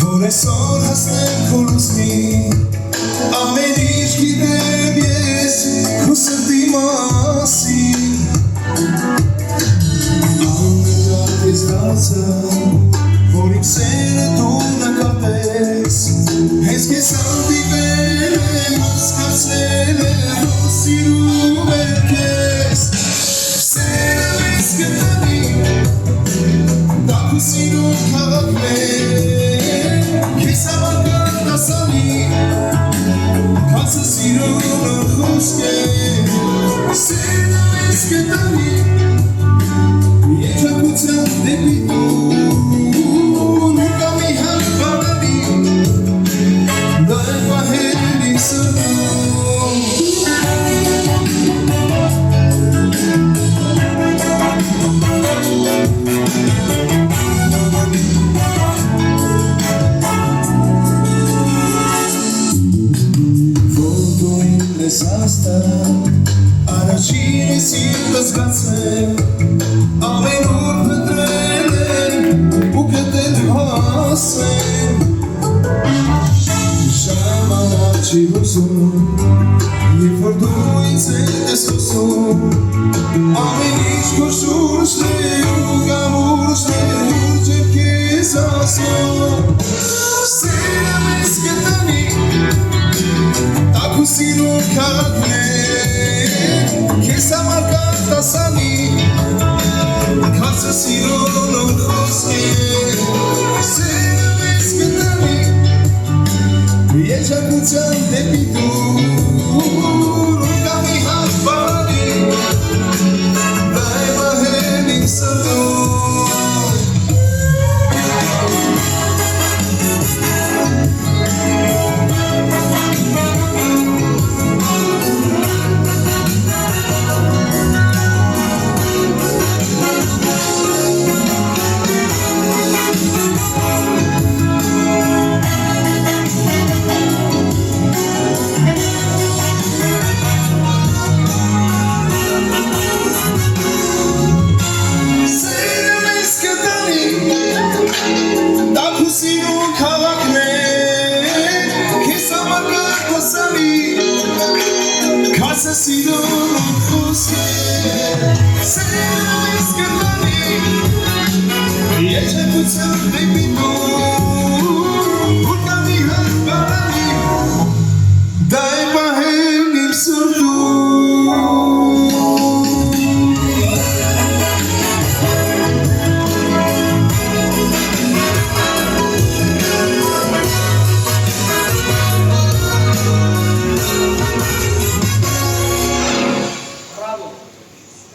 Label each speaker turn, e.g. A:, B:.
A: Որ այսօր հասնեմ քո լուսնի ամեն ինչ գիտեմ ես քո սրտի մասին աննկատ ես դարձա որ իմ սերը դու նկատես հենց քեզ հանդիպել եմ հասկացել եմ որ սիրում եմ քեզ սերը մեզ գտնի դա քո սիրուն քաղաքն է Casa sirona խոսke Սերնա ես կտանի Երջանկության դեպի դու Նուկա մի հանբարանի Դա է պահել իմ սրտում Սաստա առաջին ես իմ զգացել ամեն ուր փտրել եմ ու գտել հասել ժամանակ չի հուսում երբ որ դու ինձ ես խոսում ամեն ինչ քո շուրջն է ու գամուրջն է ուր ջեմ քեզ ասում սերը մեզ գտնի Taku sirun քաղաքն է Քեզ համար կարտասանի Քացը սիրուն խոսք է Սերը մեզ գտնի Երջանկության դեպի դու Նուկա մի հանբարանի Դա է պահել իմ սրտում Casa sirona խոսke Սերը մեզ կտանի Երջանկության դեպի դու